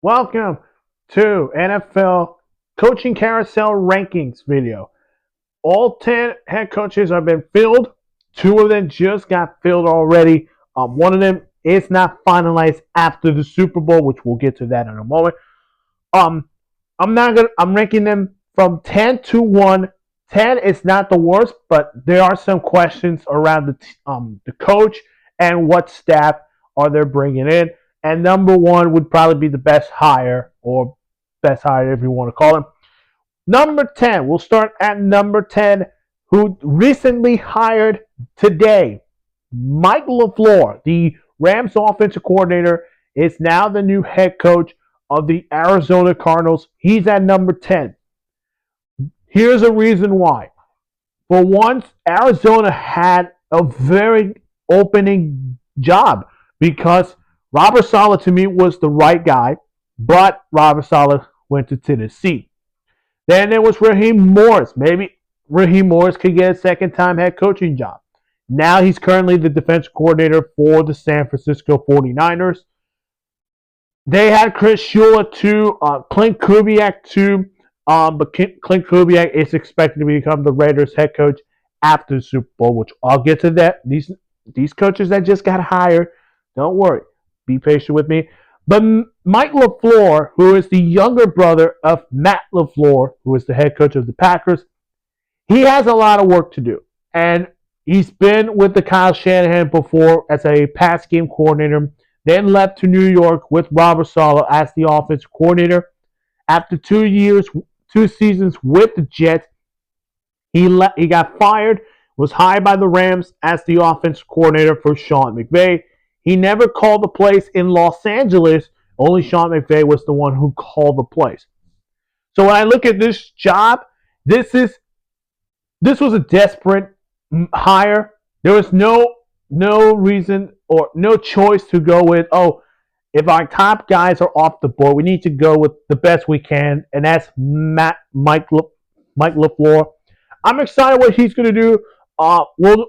Welcome to NFL Coaching Carousel Rankings video. All 10 head coaches have been filled. Two of them just got filled already. One of them is not finalized after the Super Bowl, which we'll get to that in a moment. Um, I'm ranking them from 10 to 1. 10 is not the worst, but there are some questions around the coach and what staff are they bringing in. And number 1 would probably be the best hire, or best hire if you want to call him. Number 10, we'll start at number 10, who recently hired today. Mike LaFleur, the Rams offensive coordinator, is now the new head coach of the Arizona Cardinals. He's at number 10. Here's a reason why. For once, Arizona had a very opening job because Robert Saleh, to me, was the right guy, but Robert Saleh went to Tennessee. Then there was Raheem Morris. Maybe Raheem Morris could get a second-time head coaching job. Now he's currently the defense coordinator for the San Francisco 49ers. They had Chris Shula too, Clint Kubiak too, but Clint Kubiak is expected to become the Raiders head coach after the Super Bowl, which I'll get to that. These coaches that just got hired, don't worry, be patient with me. But Mike LaFleur, who is the younger brother of Matt LaFleur, who is the head coach of the Packers, he has a lot of work to do. And he's been with the Kyle Shanahan before as a pass game coordinator, then left to New York with Robert Saleh as the offensive coordinator. After 2 seasons with the Jets, he got fired, was hired by the Rams as the offensive coordinator for Sean McVay. He never called the plays in Los Angeles. Only Sean McVay was the one who called the plays. So when I look at this job, this was a desperate hire. There was no reason or no choice to go with, if our top guys are off the board, we need to go with the best we can, and that's Mike LaFleur. I'm excited what he's going to do.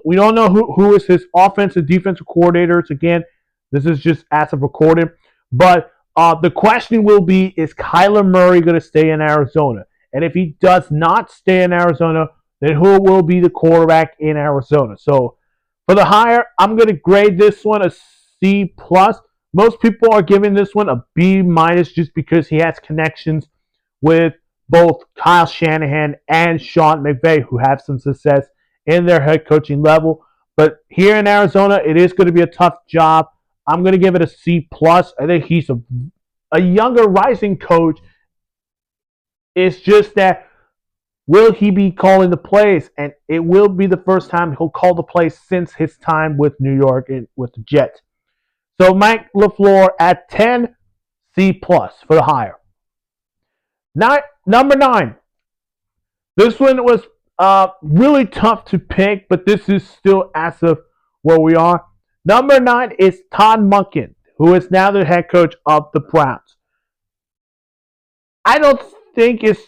We don't know who is his offensive defensive coordinators. Again, this is just as of recording. But the question will be, is Kyler Murray going to stay in Arizona? And if he does not stay in Arizona, then who will be the quarterback in Arizona? So for the hire, I'm going to grade this one a C+. Most people are giving this one a B- just because he has connections with both Kyle Shanahan and Sean McVay, who have some success in their head coaching level. But here in Arizona, it is going to be a tough job. I'm going to give it a C+. I think he's a younger rising coach. It's just that, will he be calling the plays? And it will be the first time he'll call the plays since his time with New York and with the Jets. So Mike LaFleur at 10, C+ for the hire. Number 9. This one was really tough to pick, but this is still as of where we are. Number 9 is Todd Monken, who is now the head coach of the Browns. I don't think it's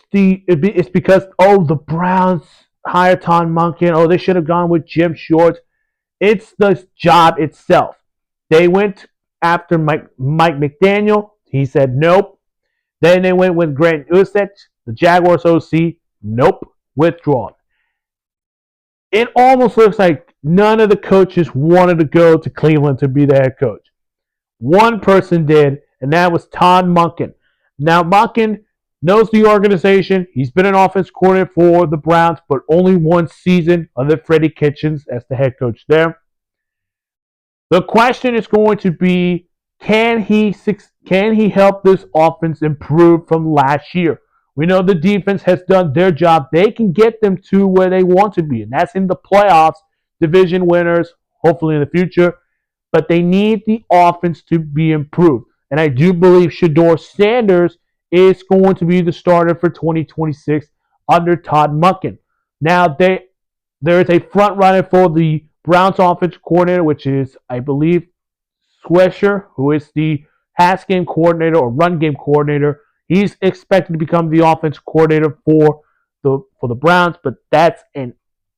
because the Browns hired Todd Monken. They should have gone with Jim Schwartz. It's the job itself. They went after Mike McDaniel. He said nope. Then they went with Grant Usich, the Jaguars OC. Nope, withdrawn. It almost looks like none of the coaches wanted to go to Cleveland to be the head coach. One person did, and that was Todd Monken. Now, Monken knows the organization. He's been an offense coordinator for the Browns, but only one season under Freddie Kitchens as the head coach there. The question is going to be, can he help this offense improve from last year? We know the defense has done their job. They can get them to where they want to be, and that's in the playoffs, division winners, hopefully in the future. But they need the offense to be improved. And I do believe Shedeur Sanders is going to be the starter for 2026 under Todd Monken. Now, there is a front runner for the Browns offensive coordinator, which is, I believe, Swisher, who is the pass game coordinator or run game coordinator. He's expected to become the offensive coordinator for the Browns, but that's a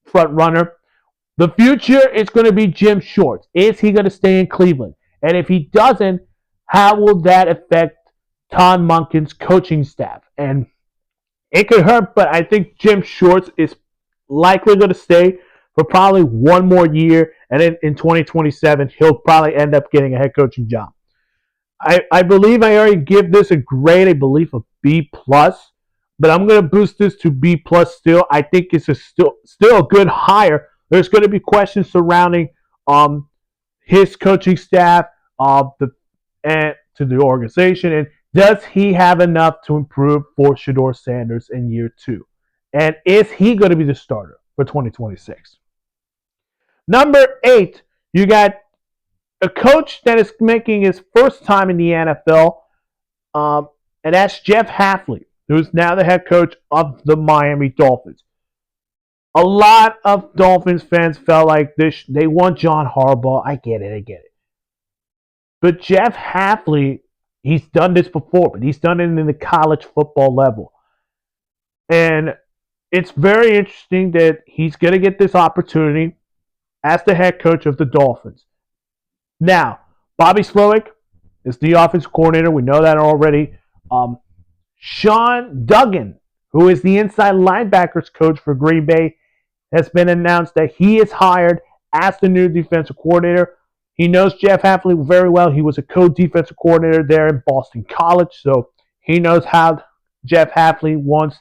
front runner. The future is going to be Jim Schwartz. Is he going to stay in Cleveland? And if he doesn't, how will that affect Todd Monken's coaching staff. And it could hurt, but I think Jim Schwartz is likely going to stay for probably one more year. And then in 2027, he'll probably end up getting a head coaching job. I believe I already give this a grade, I believe a B plus, but I'm going to boost this to B plus still. I think it's still a good hire. There's going to be questions surrounding his coaching staff, and to the organization, and does he have enough to improve for Shedeur Sanders in year 2? And is he going to be the starter for 2026? Number 8, you got a coach that is making his first time in the NFL, and that's Jeff Hafley, who's now the head coach of the Miami Dolphins. A lot of Dolphins fans felt like they want John Harbaugh. I get it. But Jeff Hafley, he's done this before, but he's done it in the college football level. And it's very interesting that he's going to get this opportunity as the head coach of the Dolphins. Now, Bobby Slowick is the offensive coordinator. We know that already. Sean Duggan, who is the inside linebackers coach for Green Bay, has been announced that he is hired as the new defensive coordinator. He knows Jeff Hafley very well. He was a co-defensive coordinator there in Boston College, so he knows how Jeff Hafley wants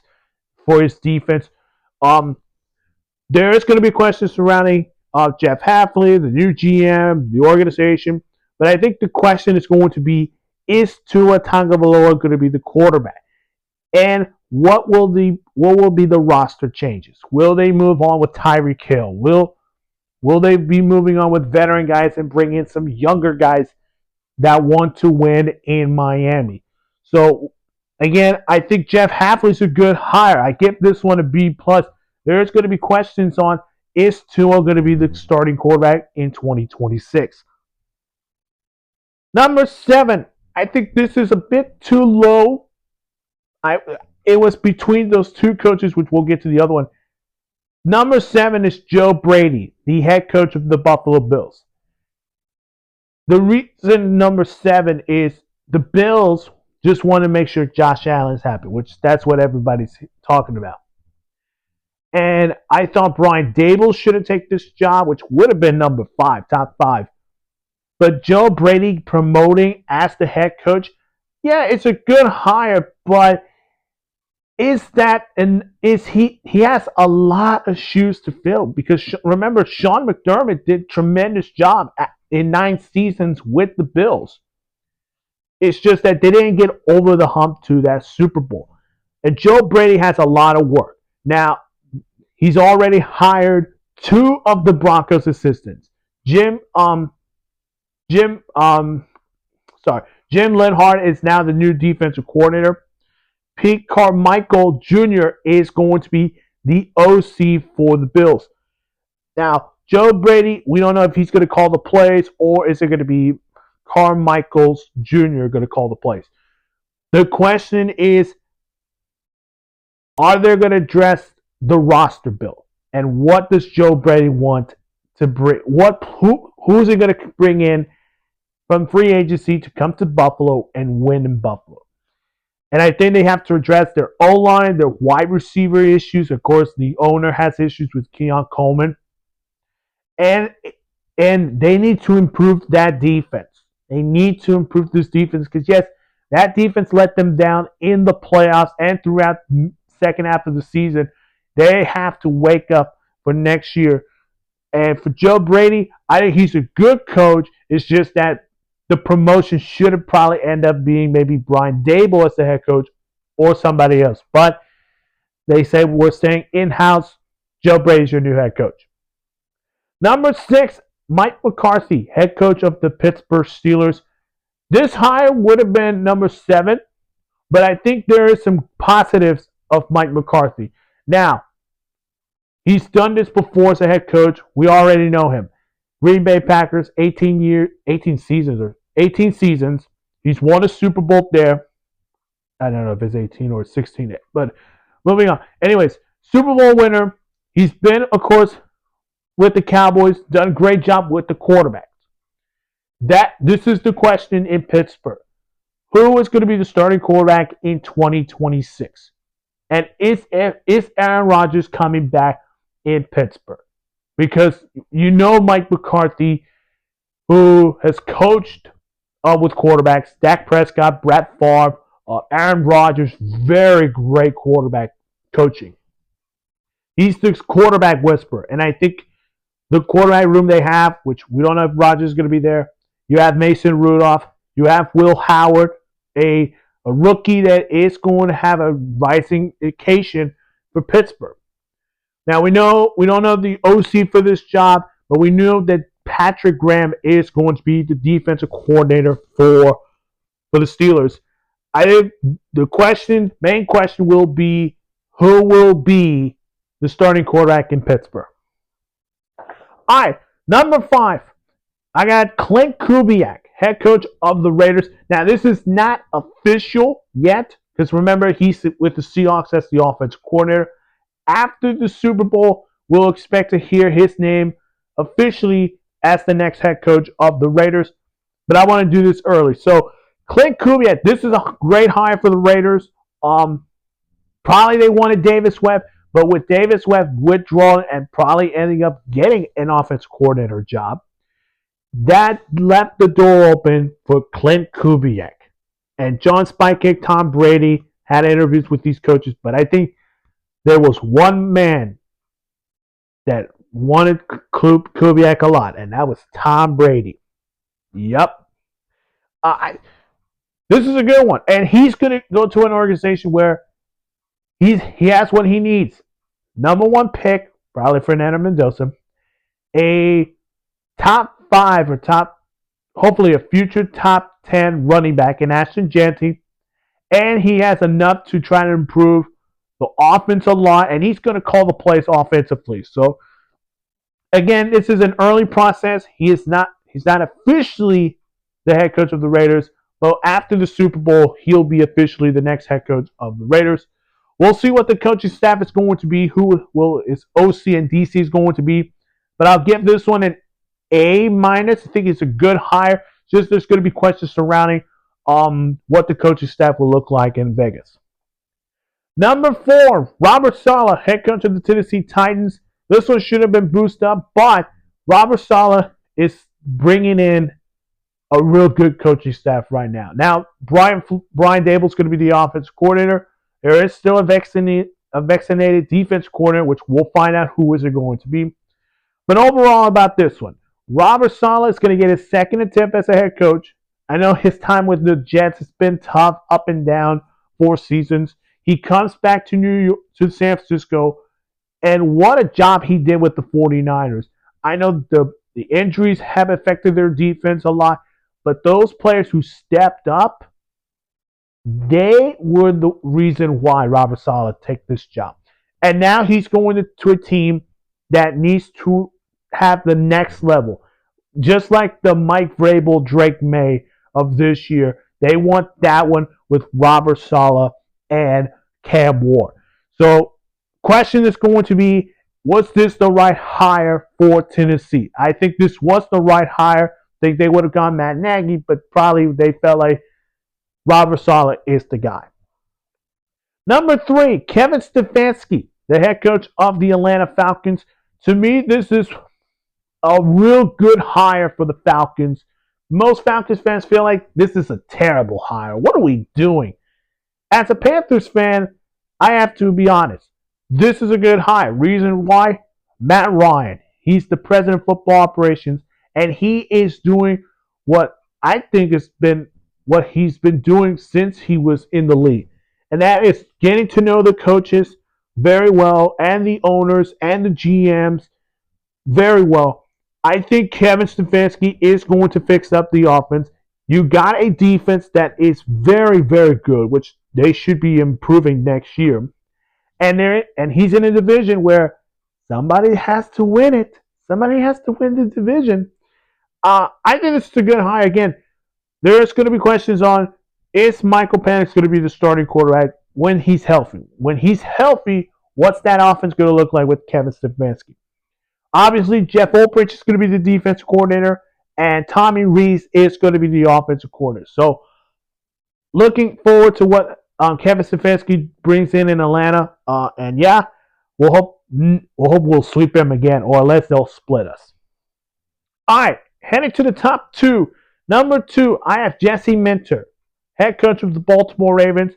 for his defense. There is going to be questions surrounding Jeff Hafley, the new GM, the organization, but I think the question is going to be, is Tua Tagovailoa going to be the quarterback? And what will be the roster changes? Will they move on with Tyreek Hill? Will they be moving on with veteran guys and bring in some younger guys that want to win in Miami? So again, I think Jeff Hafley's a good hire. I give this one a B plus. There's going to be questions on, is Tua going to be the starting quarterback in 2026? Number 7, I think this is a bit too low. It was between those two coaches, which we'll get to the other one. Number 7 is Joe Brady, the head coach of the Buffalo Bills. The reason number 7 is the Bills just want to make sure Josh Allen's happy, which that's what everybody's talking about. And I thought Brian Daboll should have taken this job, which would have been number 5, top 5. But Joe Brady promoting as the head coach, yeah, it's a good hire, but he has a lot of shoes to fill, because remember, Sean McDermott did a tremendous job in 9 seasons with the Bills. It's just that they didn't get over the hump to that Super Bowl. And Joe Brady has a lot of work. Now, he's already hired 2 of the Broncos assistants. Jim Lenhart is now the new defensive coordinator. Pete Carmichael Jr. is going to be the OC for the Bills. Now, Joe Brady, we don't know if he's going to call the plays, or is it going to be Carmichael Jr. going to call the plays. The question is, are they going to address the roster build? And what does Joe Brady want to bring? Who's he going to bring in from free agency to come to Buffalo and win in Buffalo? And I think they have to address their O-line, their wide receiver issues. Of course, the owner has issues with Keon Coleman. And they need to improve that defense. They need to improve this defense, because, yes, that defense let them down in the playoffs and throughout the second half of the season. They have to wake up for next year. And for Joe Brady, I think he's a good coach. It's just that the promotion should have probably end up being maybe Brian Daboll as the head coach or somebody else. But they say we're staying in-house. Joe Brady's your new head coach. Number 6, Mike McCarthy, head coach of the Pittsburgh Steelers. This hire would have been number 7, but I think there is some positives of Mike McCarthy. Now, he's done this before as a head coach. We already know him. Green Bay Packers, 18 seasons. He's won a Super Bowl there. I don't know if it's 18 or 16, but moving on. Anyways, Super Bowl winner. He's been, of course, with the Cowboys, done a great job with the quarterbacks. This is the question in Pittsburgh. who is going to be the starting quarterback in 2026? And is Aaron Rodgers coming back in Pittsburgh? Because you know Mike McCarthy, who has coached with quarterbacks, Dak Prescott, Brett Favre, Aaron Rodgers, very great quarterback coaching. He's the quarterback whisperer. And I think the quarterback room they have, which we don't know if Rodgers is going to be there, you have Mason Rudolph, you have Will Howard, a rookie that is going to have a rising occasion for Pittsburgh. Now we don't know the OC for this job, but we know that Patrick Graham is going to be the defensive coordinator for the Steelers. I think the main question will be who will be the starting quarterback in Pittsburgh. All right, number 5, I got Clint Kubiak, head coach of the Raiders. Now, this is not official yet, because remember, he's with the Seahawks as the offensive coordinator. After the Super Bowl, we'll expect to hear his name officially as the next head coach of the Raiders. But I want to do this early. So, Clint Kubiak, this is a great hire for the Raiders. Probably they wanted Davis Webb, but with Davis Webb withdrawing and probably ending up getting an offensive coordinator job, that left the door open for Clint Kubiak. And John Spikekick, Tom Brady had interviews with these coaches, but I think there was one man that wanted Kubiak a lot, and that was Tom Brady. Yep. This is a good one. And he's going to go to an organization where he has what he needs. Number 1 pick, probably Fernando Mendoza. A top 5 or hopefully a future top 10 running back in Ashton Jeanty. And he has enough to try to improve the offense a lot. And he's going to call the plays offensively. So, again, this is an early process. He's not officially the head coach of the Raiders. But after the Super Bowl, he'll be officially the next head coach of the Raiders. We'll see what the coaching staff is going to be, who is OC and DC is going to be. But I'll give this one an A-. I think it's a good hire. Just there's going to be questions surrounding what the coaching staff will look like in Vegas. Number 4, Robert Saleh, head coach of the Tennessee Titans. This one should have been boosted up, but Robert Saleh is bringing in a real good coaching staff right now. Now, Brian Daboll is going to be the offensive coordinator. There is still a vaccinated defense coordinator, which we'll find out who is it going to be. But overall about this one, Robert Saleh is going to get his second attempt as a head coach. I know his time with the Jets has been tough, up and down, 4 seasons. He comes back to San Francisco, and what a job he did with the 49ers. I know the injuries have affected their defense a lot, but those players who stepped up, they were the reason why Robert Saleh took this job. And now he's going to a team that needs to have the next level. Just like the Mike Vrabel, Drake May of this year, they want that one with Robert Saleh and Cam Ward. So, question is going to be, was this the right hire for Tennessee? I think this was the right hire. I think they would have gone Matt Nagy, but probably they felt like Robert Saleh is the guy. Number 3, Kevin Stefanski, the head coach of the Atlanta Falcons. To me, this is a real good hire for the Falcons. Most Falcons fans feel like this is a terrible hire. What are we doing? As a Panthers fan, I have to be honest. This is a good hire. Reason why? Matt Ryan. He's the president of football operations, and he is doing what I think has been what he's been doing since he was in the league. And that is getting to know the coaches very well, and the owners and the GMs very well. I think Kevin Stefanski is going to fix up the offense. You got a defense that is very, very good, which they should be improving next year. And he's in a division where somebody has to win it. Somebody has to win the division. I think it's a good hire. Again, there's going to be questions on, is Michael Penix going to be the starting quarterback when he's healthy? When he's healthy, what's that offense going to look like with Kevin Stefanski? Obviously, Jeff Ulbrich is going to be the defensive coordinator, and Tommy Rees is going to be the offensive coordinator. So, looking forward to what Kevin Stefanski brings in Atlanta. And yeah, we'll sweep them again, or unless they'll split us. All right, heading to the top two. Number two, I have Jesse Minter, head coach of the Baltimore Ravens.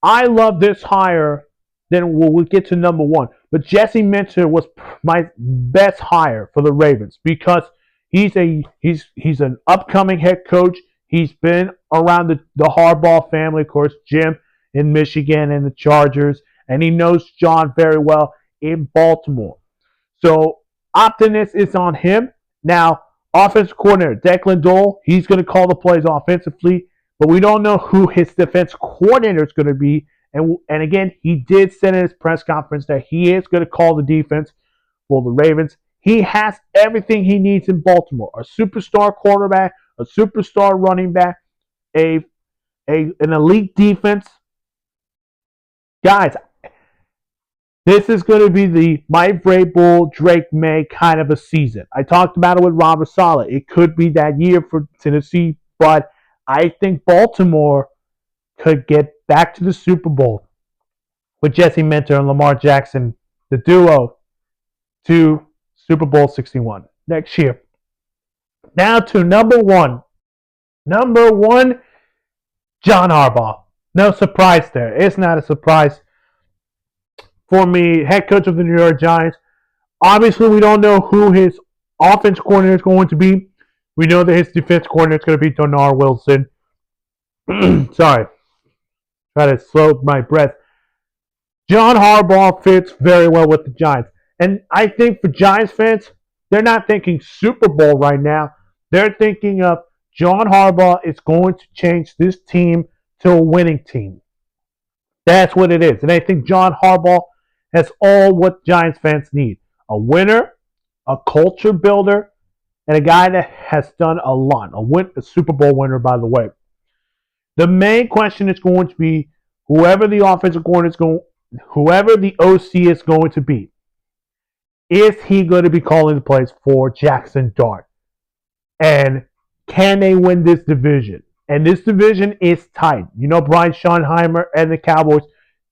I love this hire. Then we'll get to number one. But Jesse Minter was my best hire for the Ravens because he's an upcoming head coach. He's been around the Harbaugh family, of course, Jim in Michigan and the Chargers, and he knows John very well in Baltimore. So optimism is on him. Now, offensive coordinator Declan Dole, he's going to call the plays offensively, but we don't know who his defense coordinator is going to be. And again, he did say in his press conference that he is going to call the defense for the Ravens. He has everything he needs in Baltimore: a superstar quarterback, a superstar running back, an elite defense. Guys, this is going to be the Mike Vrabel, Drake May kind of a season. I talked about it with Robert Saleh. It could be that year for Tennessee, but I think Baltimore could get back to the Super Bowl with Jesse Minter and Lamar Jackson, the duo, to Super Bowl 61 next year. Now to number one. Number one, John Harbaugh. No surprise there. It's not a surprise for me. Head coach of the New York Giants. Obviously, we don't know who his offense coordinator is going to be. We know that his defense coordinator is going to be Donar Wilson. Sorry. Try to slow my breath. John Harbaugh fits very well with the Giants. And I think for Giants fans, they're not thinking Super Bowl right now. They're thinking of John Harbaugh is going to change this team to a winning team. That's what it is. And I think John Harbaugh has all what Giants fans need. A winner, a culture builder, and a guy that has done a lot. A Super Bowl winner, by the way. The main question is going to be whoever the offensive coordinator is going, whoever the OC is going to be. Is he going to be calling the plays for Jackson Dart? And can they win this division? And this division is tight. You know, Brian Schottenheimer and the Cowboys,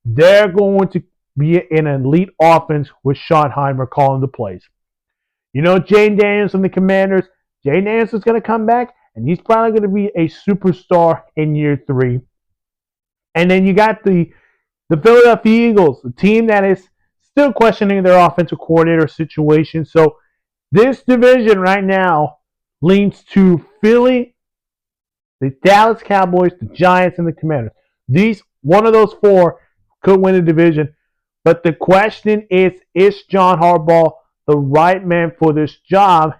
they're going to be in an elite offense with Schottenheimer calling the plays. You know, Jane Daniels and the Commanders, Jane Daniels is going to come back, and he's probably going to be a superstar in year 3. And then you got the Philadelphia Eagles, the team that is still questioning their offensive coordinator situation. So this division right now leans to Philly, the Dallas Cowboys, the Giants, and the Commanders. One of those four could win the division. But the question is John Harbaugh the right man for this job?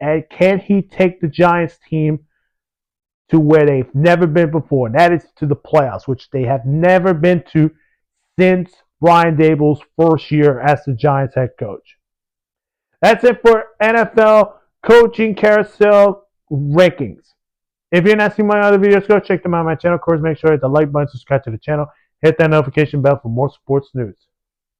And can he take the Giants team to where they've never been before? And that is to the playoffs, which they have never been to since Brian Daboll's first year as the Giants head coach. That's it for NFL Coaching Carousel Rankings. If you're not seeing my other videos, go check them out on my channel. Of course, make sure to hit the like button, subscribe to the channel, hit that notification bell for more sports news.